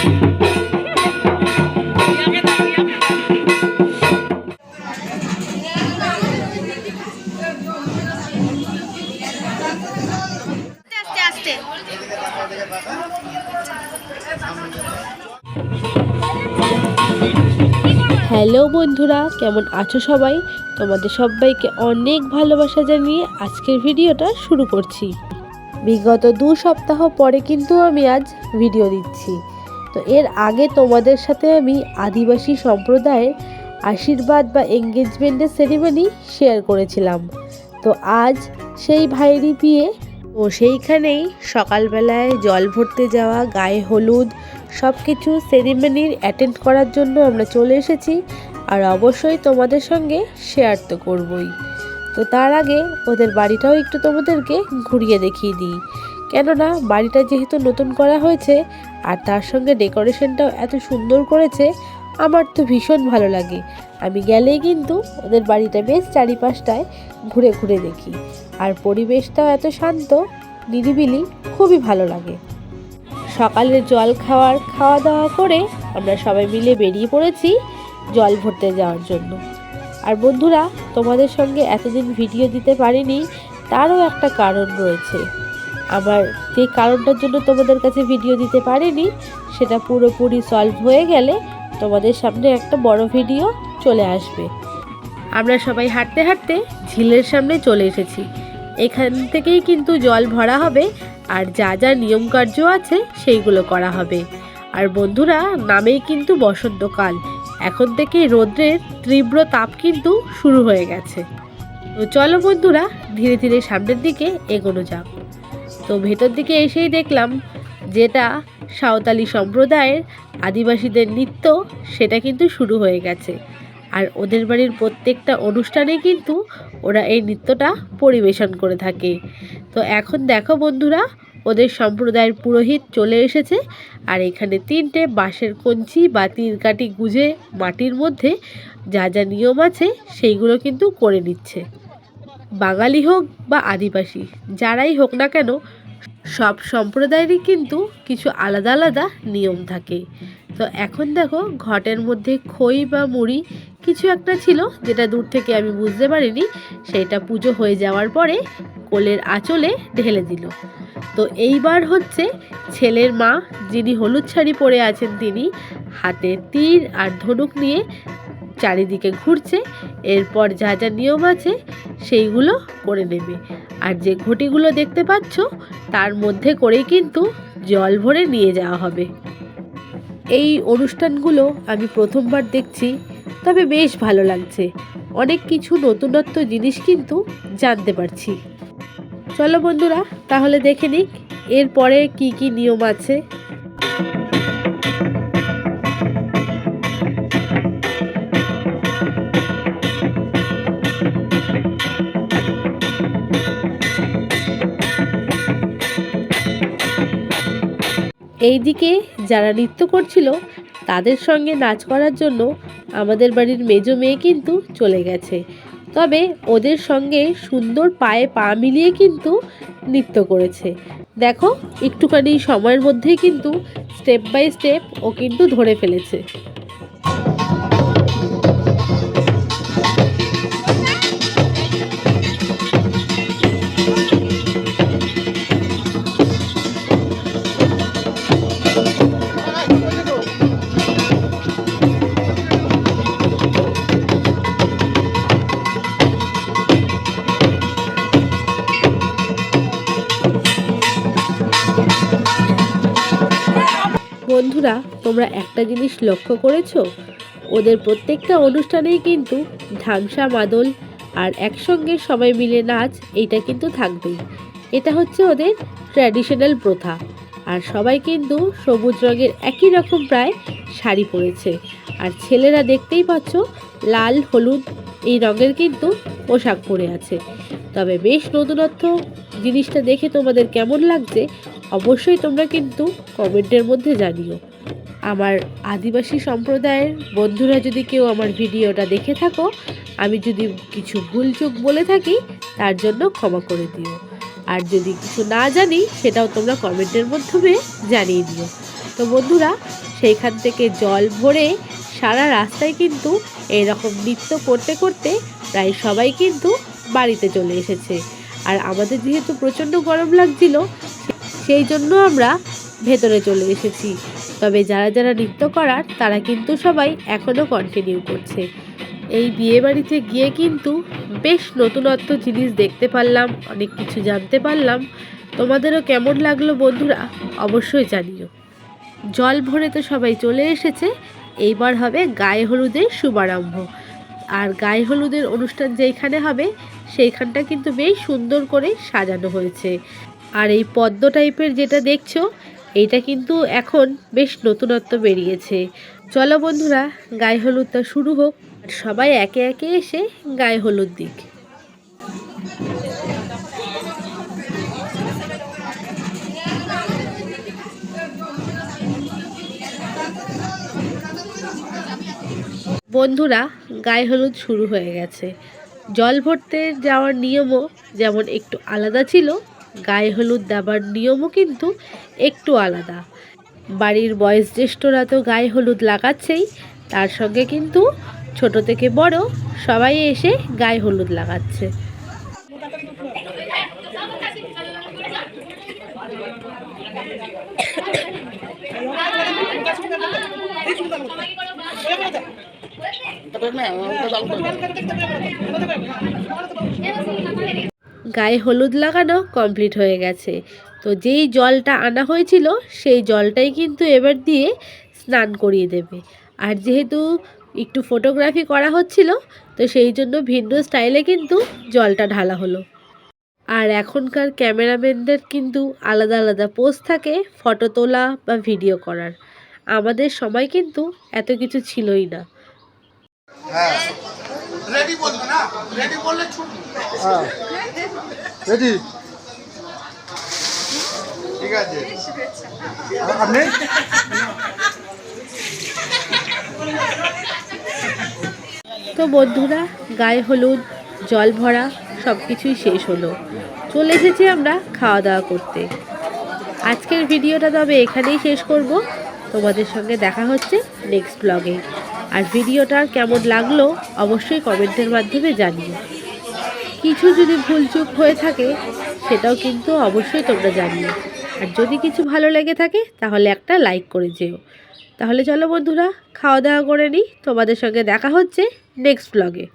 Hello বন্ধুরা, কেমন আছো সবাই? তোমাদের সবাইকে অনেক ভালোবাসা জানিয়ে আজকের ভিডিওটা শুরু করছি। বিগত 2 সপ্তাহ পরে কিন্তু আমি আজ ভিডিও দিচ্ছি। তো এর আগে তোমাদের সাথে আমি আদিবাসী সম্প্রদায়ের আশীর্বাদ বা এঙ্গেজমেন্টের সেরিমনি শেয়ার করেছিলাম। তো আজ সেই ভাইয়েরই বিয়ে। তো সেইখানেই সকালবেলায় জল ভরতে যাওয়া, গায়ে হলুদ সব কিছু সেরিমনির অ্যাটেন্ড করার জন্য আমরা চলে এসেছি। আর অবশ্যই তোমাদের সঙ্গে শেয়ার তো করবই। তো তার আগে ওদের বাড়িটাও একটু তোমাদেরকে ঘুরিয়ে দেখিয়ে দিই, কেননা বাড়িটা যেহেতু নতুন করা হয়েছে আর তার সঙ্গে ডেকোরেশনটাও এত সুন্দর করেছে, আমার তো ভীষণ ভালো লাগে। আমি গেলেই কিন্তু ওদের বাড়িটা বেশ চারিপাশটায় ঘুরে ঘুরে দেখি। আর পরিবেশটাও এত শান্ত, নিরিবিলি, খুবই ভালো লাগে। সকালের জল খাওয়া দাওয়া করে আমরা সবাই মিলে বেরিয়ে পড়েছি জল ভরতে যাওয়ার জন্য। আর বন্ধুরা, তোমাদের সঙ্গে এতদিন ভিডিও দিতে পারিনি, তারও একটা কারণ রয়েছে। আমার যে কারণটার জন্য তোমাদের কাছে ভিডিও দিতে পারিনি সেটা পুরোপুরি সলভ হয়ে গেলে তোমাদের সামনে একটা বড় ভিডিও চলে আসবে। আমরা সবাই হাঁটতে হাঁটতে ঝিলের সামনে চলে এসেছি। এখান থেকেই কিন্তু জল ভরা হবে আর যা যা নিয়মকার্য আছে সেইগুলো করা হবে। আর বন্ধুরা, নামেই কিন্তু বসন্তকাল, এখন থেকে রৌদ্রের তীব্র তাপ কিন্তু শুরু হয়ে গেছে। তো চলো বন্ধুরা, ধীরে ধীরে সামনের দিকে এগোনো যাক। তো ভেতর দিকে এসেই দেখলাম যেটা সাঁওতালি সম্প্রদায়ের আদিবাসীদের নৃত্য, সেটা কিন্তু শুরু হয়ে গেছে। আর ওদের বাড়ির প্রত্যেকটা অনুষ্ঠানে কিন্তু ওরা এই নৃত্যটা পরিবেশন করে থাকে। তো এখন দেখো বন্ধুরা, ওদের সম্প্রদায়ের পুরোহিত চলে এসেছে আর এখানে 3টে বাঁশের কঞ্চি বা তীরকাঠি গুঁজে মাটির মধ্যে যা যা নিয়ম আছে সেইগুলো কিন্তু করে নিচ্ছে। বাঙালি হোক বা আদিবাসী, যারাই হোক না কেন, সব সম্প্রদায়েরই কিন্তু কিছু আলাদা আলাদা নিয়ম থাকে। তো এখন দেখো, ঘটের মধ্যে খই বা মুড়ি কিছু একটা ছিল, যেটা দূর থেকে আমি বুঝতে পারিনি। সেইটা পুজো হয়ে যাওয়ার পরে কোলের আঁচলে ঢেলে দিল। তো এইবার হচ্ছে ছেলের মা, যিনি হলুদ শাড়ি পরে আছেন, তিনি হাতে তীর আর ধনুক নিয়ে চারিদিকে ঘুরছে। এরপর যা যা নিয়ম আছে সেইগুলো করে নেবে। আর যে ঘটিগুলো দেখতে পাচ্ছ, তার মধ্যে করেই কিন্তু জল ভরে নিয়ে যাওয়া হবে। এই অনুষ্ঠানগুলো আমি প্রথমবার দেখছি, তবে বেশ ভালো লাগছে। অনেক কিছু নতুনত্ব জিনিস কিন্তু জানতে পারছি। চলো বন্ধুরা, তাহলে দেখে নিক এরপরে কি কি নিয়ম আছে। এইদিকে যারা নৃত্য করছিল তাদের সঙ্গে নাচ করার জন্য আমাদের বাড়ির মেজো মেয়ে কিন্তু চলে গেছে। তবে ওদের সঙ্গে সুন্দর পায়ে পা মিলিয়ে কিন্তু নৃত্য করেছে। দেখো, একটুখানি সময়ের মধ্যেই কিন্তু স্টেপ বাই স্টেপ ও কিন্তু ধরে ফেলেছে। বন্ধুরা, তোমরা একটা জিনিস লক্ষ্য করেছো? ওদের প্রত্যেকটা অনুষ্ঠানেই কিন্তু ধামসা মাদল আর একসঙ্গে সবাই মিলে নাচ, এইটা কিন্তু থাকবেই। এটা হচ্ছে ওদের ট্র্যাডিশনাল প্রথা। আর সবাই কিন্তু সবুজ রঙের একই রকম প্রায় শাড়ি পরেছে। আর ছেলেরা দেখতেই পাচ্ছ লাল হলুদ এই রঙের কিন্তু পোশাক পরে আছে। তবে বেশ নতুনত্ব জিনিসটা দেখে তোমাদের কেমন লাগছে অবশ্যই তোমরা কিন্তু কমেন্টের মধ্যে জানিও। আমার আদিবাসী সম্প্রদায়ের বন্ধুরা যদি কেউ আমার ভিডিওটা দেখে থাকো, আমি যদি কিছু ভুলচুক বলে থাকি তার জন্য ক্ষমা করে দিও। আর যদি কিছু না জানি সেটাও তোমরা কমেন্টের মাধ্যমে জানিয়ে দিও। তো বন্ধুরা, সেইখান থেকে জল ভরে সারা রাস্তায় কিন্তু এরকম নৃত্য করতে করতে প্রায় সবাই কিন্তু বাড়িতে চলে এসেছে। আর আমাদের যেহেতু প্রচণ্ড গরম লাগছিল, সেই জন্য আমরা ভেতরে চলে এসেছি। তবে যারা যারা নৃত্য করার তারা কিন্তু সবাই এখনও কন্টিনিউ করছে। এই বিয়ে বাড়িতে গিয়ে কিন্তু বেশ নতুনত্ব জিনিস দেখতে পারলাম, অনেক কিছু জানতে পারলাম। তোমাদেরও কেমন লাগলো বন্ধুরা অবশ্যই জানিও। জল ভরে তো সবাই চলে এসেছে, এইবার হবে গায়ে হলুদের শুভারম্ভ। আর গায়ে হলুদের অনুষ্ঠান যেইখানে হবে সেইখানটা কিন্তু বেশ সুন্দর করে সাজানো হয়েছে। আর এই পদ্ম টাইপের যেটা দেখছো এইটা কিন্তু এখন বেশ নতুনত্ব বেরিয়েছে। চলো বন্ধুরা গায়ে হলুদটা শুরু হোক, সবাই একে একে এসে গায়ে হলুদ দিক। বন্ধুরা গায়ে হলুদ শুরু হয়ে গেছে। জল ভরতে যাওয়ার নিয়মও যেমন একটু আলাদা ছিল, গায়ে হলুদ দেওয়ার নিয়মও কিন্তু একটু আলাদা। বাড়ির বয়োজ্যেষ্ঠরা তো গায়ে হলুদ লাগাচ্ছেই, তার সঙ্গে কিন্তু ছোট থেকে বড় সবাই এসে গায়ে হলুদ লাগাচ্ছে। গায়ে হলুদ লাগানো কমপ্লিট হয়ে গেছে। তো যেই জলটা আনা হয়েছিল সেই জলটাই কিন্তু এবার দিয়ে স্নান করিয়ে দেবে। আর যেহেতু একটু ফটোগ্রাফি করা হচ্ছিল, তো সেই জন্য ভিন্ন স্টাইলে কিন্তু জলটা ঢালা হলো। আর এখনকার ক্যামেরাম্যানদের কিন্তু আলাদা আলাদা পোজ থাকে ফটো তোলা বা ভিডিও করার। আমাদের সময় কিন্তু এত কিছু ছিলই না। হ্যাঁ রেডি বলবে না, রেডি বললে ছুটি। হ্যাঁ রেডি, ঠিক আছে। আপনি তো বন্ধুরা গায়ে হলুদ জল ভরা সব কিছুই শেষ হলো, চলে এসেছি আমরা খাওয়া দাওয়া করতে। আজকের ভিডিওটা তবে এখানেই শেষ করব। তোমাদের সঙ্গে দেখা হচ্ছে নেক্সট ব্লগে। আর ভিডিওটা কেমন লাগলো অবশ্যই কমেন্টের মাধ্যমে জানিও। কিছু যদি ভুলচুক হয়ে থাকে সেটাও কিন্তু অবশ্যই তোমরা জানিও। আর যদি কিছু ভালো লেগে থাকে তাহলে একটা লাইক করে যেও। তাহলে চলো বন্ধুরা খাওয়া দাওয়া করে নিই, তোমাদের সঙ্গে দেখা হচ্ছে নেক্সট ব্লগে।